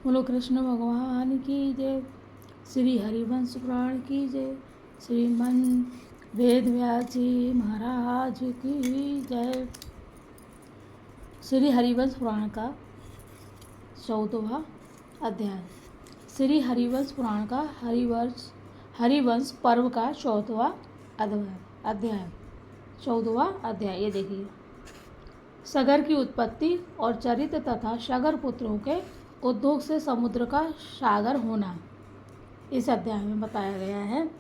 बोलो कृष्ण भगवान की जय। श्री हरिवंश पुराण की जय। श्रीमन वेद व्यास जी महाराज की जय। श्री हरिवंश पुराण का 14वां अध्याय। श्री हरिवंश पुराण का हरिवंश पर्व का 14वां अध्याय 14वां अध्याय। ये देखिए, सगर की उत्पत्ति और चरित्र तथा सगर पुत्रों के उद्योग से समुद्र का सागर होना इस अध्याय में बताया गया है।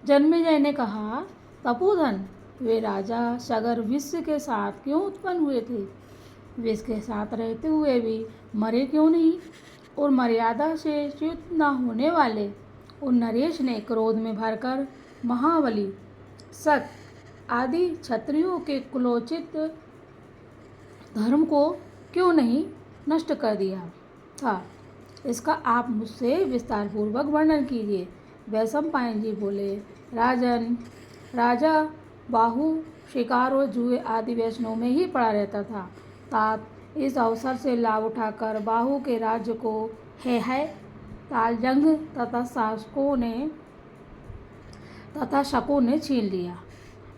जन्मेजय ने कहा, तपोधन, वे राजा सगर विश्व के साथ क्यों उत्पन्न हुए थे? विश्व के साथ रहते हुए भी मरे क्यों नहीं? और मर्यादा से च्युत न होने वाले उन नरेश ने क्रोध में भरकर महाबली सक आदि क्षत्रियों के कुलोचित धर्म को क्यों नहीं नष्ट कर दिया था? इसका आप मुझसे विस्तार पूर्वक वर्णन कीजिए। वैशंपायन जी बोले, राजन, राजा बाहु शिकार और जुए आदि व्यसनों में ही पड़ा रहता था। तात इस अवसर से लाभ उठाकर बाहु के राज्य को है तालजंग तथा शकों ने छीन लिया।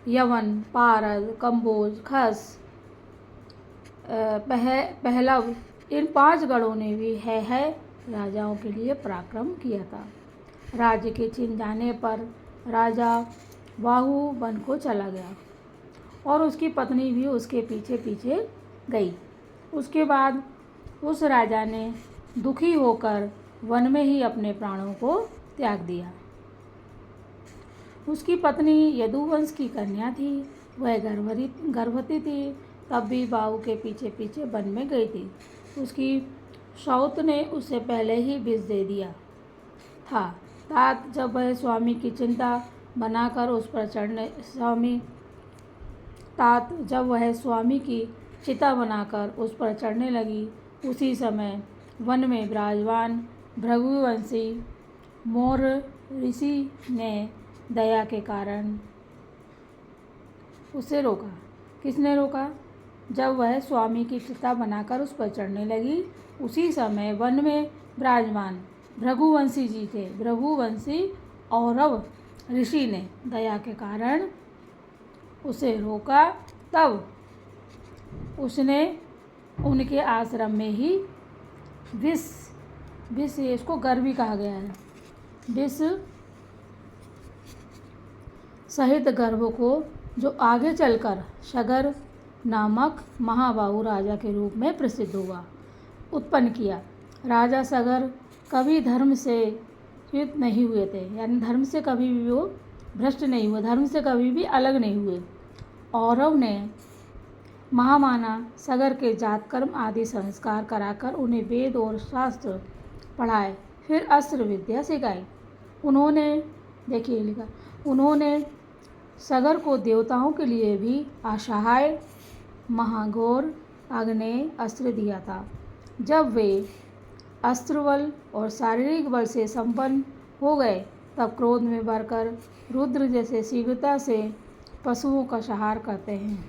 यवन, पारद, कंबोज, खस, पहलव, इन 5 गढ़ों ने भी है राजाओं के लिए पराक्रम किया था। राज्य के छिन जाने पर राजा बाहु वन को चला गया और उसकी पत्नी भी उसके पीछे पीछे गई। उसके बाद उस राजा ने दुखी होकर वन में ही अपने प्राणों को त्याग दिया। उसकी पत्नी यदुवंश की कन्या थी। वह गर्भवती थी, तब भी बाहु के पीछे पीछे वन में गई थी। उसकी सौत ने उसे पहले ही विष दे दिया था। तात जब वह स्वामी की चिंता बनाकर उस पर स्वामी की चिता बनाकर उस पर चढ़ने लगी, उसी समय वन में विराजमान भृगुवंशी मोर ऋषि ने दया के कारण उसे रोका। किसने रोका? जब वह स्वामी की चिता बनाकर उस पर चढ़ने लगी, उसी समय वन में विराजमान भृगुवंशी जी थे। भृगुवंशी औरव ऋषि ने दया के कारण उसे रोका। तब उसने उनके आश्रम में ही विष इसको गर्भ भी कहा गया है, विष सहित गर्भ को, जो आगे चलकर सगर नामक महाबाहु राजा के रूप में प्रसिद्ध हुआ, उत्पन्न किया। राजा सगर कभी धर्म से च्युत नहीं हुए थे, यानी धर्म से कभी भी वो भ्रष्ट नहीं हुए, धर्म से कभी भी अलग नहीं हुए। औरव ने महामाना सगर के जात कर्म आदि संस्कार कराकर उन्हें वेद और शास्त्र पढ़ाए, फिर अस्त्र विद्या सिखाई। उन्होंने सगर को देवताओं के लिए भी असहाय महाघोर आग्नेय अस्त्र दिया था। जब वे अस्त्र बल और शारीरिक बल से संपन्न हो गए, तब क्रोध में भरकर रुद्र जैसे शीघ्रता से पशुओं का संहार करते हैं,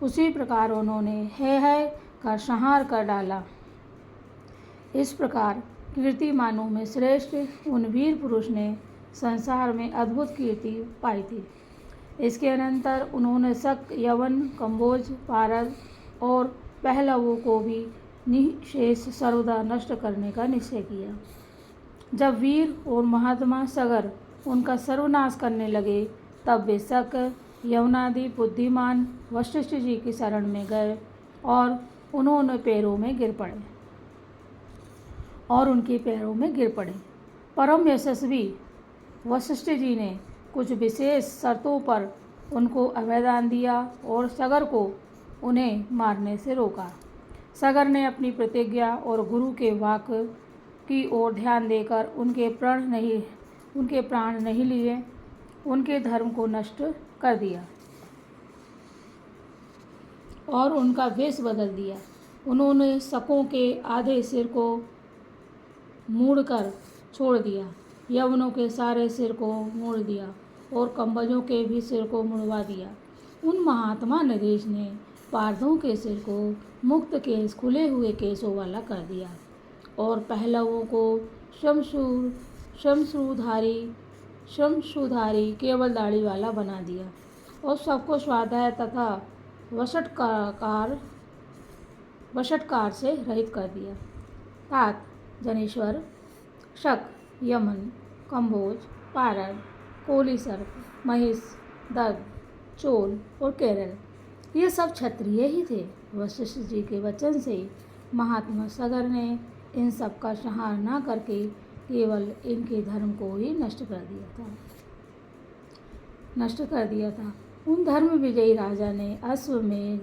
उसी प्रकार उन्होंने है का संहार कर डाला। इस प्रकार कीर्तिमानों में श्रेष्ठ उन वीर पुरुष ने संसार में अद्भुत कीर्ति पाई थी। इसके अनंतर उन्होंने शक, यवन, कंबोज, पारद और पहलवों को भी निशेष सर्वदा नष्ट करने का निश्चय किया। जब वीर और महात्मा सगर उनका सर्वनाश करने लगे, तब वे शक, यवनादि बुद्धिमान वशिष्ठ जी की शरण में गए और उनके पैरों में गिर पड़े। परम यशस्वी वशिष्ठ जी ने कुछ विशेष शर्तों पर उनको अभयदान दिया और सगर को उन्हें मारने से रोका। सगर ने अपनी प्रतिज्ञा और गुरु के वाक्य की ओर ध्यान देकर उनके प्राण नहीं लिए, उनके धर्म को नष्ट कर दिया और उनका वेश बदल दिया। उन्होंने शकों के आधे सिर को मोड़कर छोड़ दिया, यवनों के सारे सिर को मोड़ दिया और कंबजों के भी सिर को मुड़वा दिया। उन महात्मा नरेश ने पारदों के सिर को मुक्त केस खुले हुए केसों वाला कर दिया और पहलवों को शमशूधारी केवल दाढ़ी वाला बना दिया और सबको स्वाध्याय तथा वषटकार से रहित कर दिया। तात जनेश्वर, शक, यमन, कंबोज, पारद, कोली सर्प, महिष, दग्ध, चोल और केरल ये सब क्षत्रिय ही थे। वशिष्ठ जी के वचन से महात्मा सगर ने इन सब का संहार न करके केवल इनके धर्म को ही नष्ट कर दिया था। उन धर्म विजयी राजा ने अश्वमेध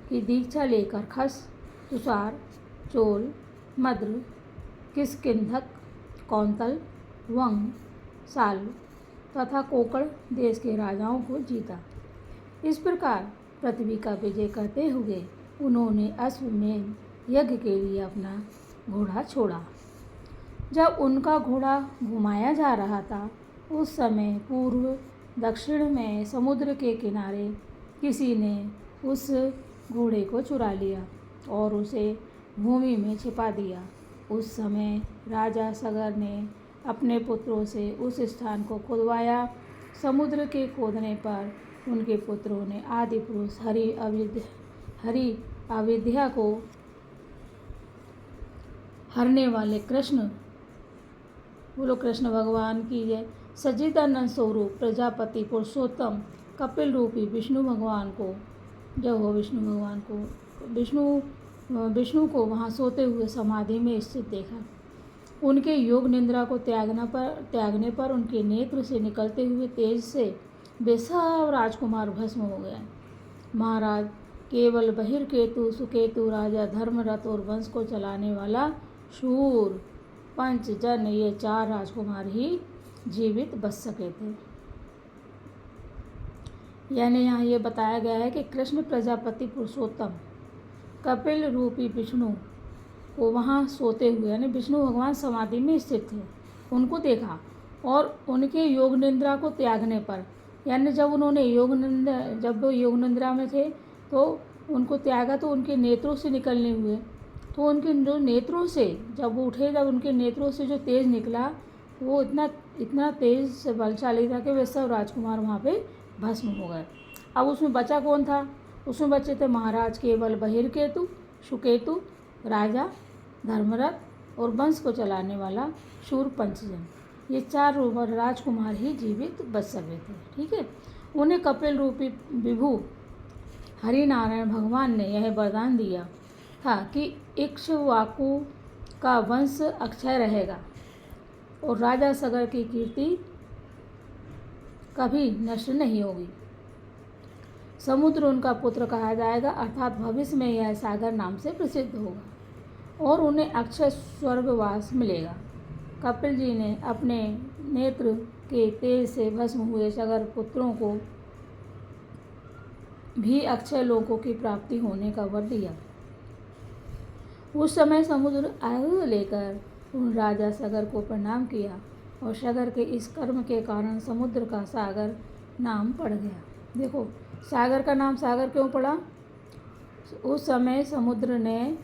की दीक्षा लेकर खस, तुषार, चोल, मद्र, किष्किंधक, कौंतल, वंग, साल्व तथा कोकण देश के राजाओं को जीता। इस प्रकार पृथ्वी का विजय करते हुए उन्होंने अश्वमेध यज्ञ के लिए अपना घोड़ा छोड़ा। जब उनका घोड़ा घुमाया जा रहा था उस समय पूर्व दक्षिण में समुद्र के किनारे किसी ने उस घोड़े को चुरा लिया और उसे भूमि में छिपा दिया। उस समय राजा सगर ने अपने पुत्रों से उस स्थान को खुदवाया। समुद्र के खोदने पर उनके पुत्रों ने आदि पुरुष हरि अविद्या को हरने वाले कृष्ण, बोलो कृष्ण भगवान की जय, सच्चिदानंद स्वरूप प्रजापति पुरुषोत्तम कपिल रूपी विष्णु भगवान को, जय हो विष्णु भगवान को, विष्णु को वहाँ सोते हुए समाधि में स्थित देखा। उनके योग निद्रा को त्यागने पर उनके नेत्र से निकलते हुए तेज से वे सब राजकुमार भस्म हो गए। महाराज केवल बहिर्केतु सुकेतु राजा धर्मरथ और वंश को चलाने वाला शूर पंचजन ये 4 राजकुमार ही जीवित बच सके थे। यानी यहाँ ये बताया गया है कि कृष्ण प्रजापति पुरुषोत्तम कपिल रूपी विष्णु को वहाँ सोते हुए, यानी विष्णु भगवान समाधि में स्थित थे, उनको देखा और उनके योग निद्रा को त्यागने पर, यानी जब उन्होंने जब वो योग निद्रा में थे तो उनको त्यागा तो उनके नेत्रों से निकलने हुए, तो उनके जो नेत्रों से जब वो उठे, जब उनके नेत्रों से जो तेज निकला वो इतना तेज से बलशाली था कि वे सब राजकुमार वहाँ पे भस्म हो गए। अब उसमें बचा कौन था? उसमें बचे थे महाराज केवल बहिर्केतु सुकेतु राजा धर्मरथ और वंश को चलाने वाला शूर पंचजन। ये 4 राजकुमार ही जीवित बच सके थे। ठीक है, उन्हें कपिल रूपी विभु हरिनारायण भगवान ने यह वरदान दिया था कि इक्ष्वाकु का वंश अक्षय रहेगा और राजा सगर की कीर्ति कभी नष्ट नहीं होगी। समुद्र उनका पुत्र कहा जाएगा, अर्थात भविष्य में यह सागर नाम से प्रसिद्ध होगा और उन्हें अक्षय स्वर्गवास मिलेगा। कपिल जी ने अपने नेत्र के तेज से भस्म हुए सगर पुत्रों को भी अक्षय लोकों की प्राप्ति होने का वर दिया। उस समय समुद्र आयु लेकर उन राजा सगर को प्रणाम किया और सगर के इस कर्म के कारण समुद्र का सागर नाम पड़ गया। देखो सागर का नाम सागर क्यों पड़ा? उस समय समुद्र ने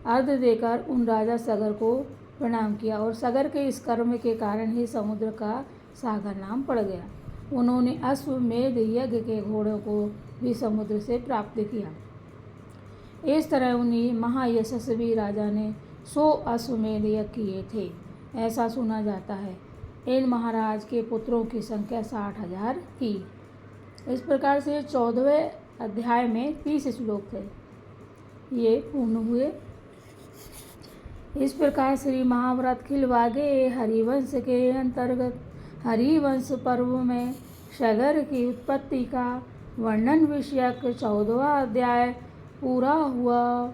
अर्घ देकर उन राजा सगर को प्रणाम किया और सगर के इस कर्म के कारण ही समुद्र का सागर नाम पड़ गया। उन्होंने अश्वमेध यज्ञ के घोड़ों को भी समुद्र से प्राप्त किया। इस तरह उन्हीं महायशस्वी राजा ने 100 अश्वमेध यज्ञ किए थे, ऐसा सुना जाता है। इन महाराज के पुत्रों की संख्या 60,000 थी। इस प्रकार से 14वें अध्याय में 30 श्लोक थे, ये पूर्ण हुए। इस प्रकार श्री महाभारत खिलवागे हरिवंश के अंतर्गत हरिवंश पर्व में सगर की उत्पत्ति का वर्णन विषयक 14वां अध्याय पूरा हुआ।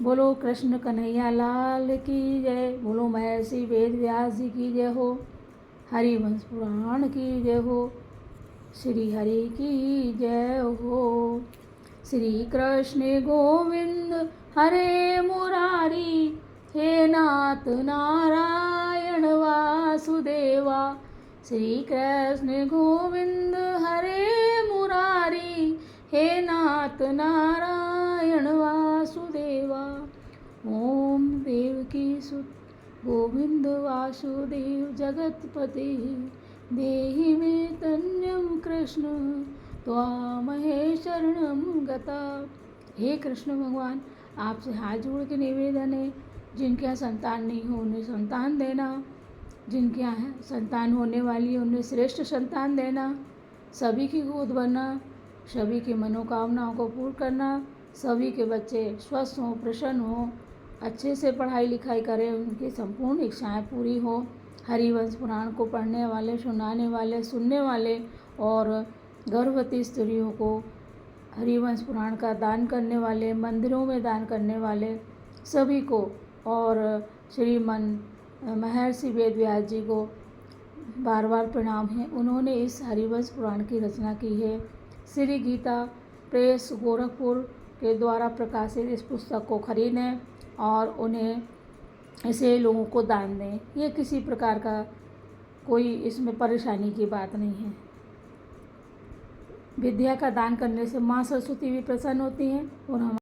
बोलो कृष्ण कन्हैया लाल की जय। बोलो महर्षि वेद व्यास जी की जय हो। हरिवंश पुराण की जय हो। श्री हरि की जय हो। श्री कृष्ण गोविंद हरे मुरारी, हे नाथ नारायण वासुदेवा। श्री कृष्ण गोविंद हरे मुरारी, हे नाथ नारायण वासुदेवा। ओम देवकी सुत गोविंद वासुदेव जगतपति देहि मे तन्यम कृष्ण त्वामहे शरणम गता। हे कृष्ण भगवान, आपसे हाथ जोड़ के निवेदन है, जिनके यहाँ संतान नहीं हो उन्हें संतान देना, जिनके यहाँ संतान होने वाली है उन्हें श्रेष्ठ संतान देना, सभी की गोद भरना, सभी की मनोकामनाओं को पूर्ण करना, सभी के बच्चे स्वस्थ हों, प्रसन्न हों, अच्छे से पढ़ाई लिखाई करें, उनकी संपूर्ण इच्छाएं पूरी हो। हरिवंश पुराण को पढ़ने वाले, सुनाने वाले, सुनने वाले और गर्भवती स्त्रियों को हरिवंश पुराण का दान करने वाले, मंदिरों में दान करने वाले सभी को, और श्रीमन महर्षि वेदव्यास जी को बार बार प्रणाम है। उन्होंने इस हरिवंश पुराण की रचना की है। श्री गीता प्रेस गोरखपुर के द्वारा प्रकाशित इस पुस्तक को खरीदें और उन्हें ऐसे लोगों को दान दें। ये किसी प्रकार का कोई इसमें परेशानी की बात नहीं है। विद्या का दान करने से माँ सरस्वती भी प्रसन्न होती हैं और हम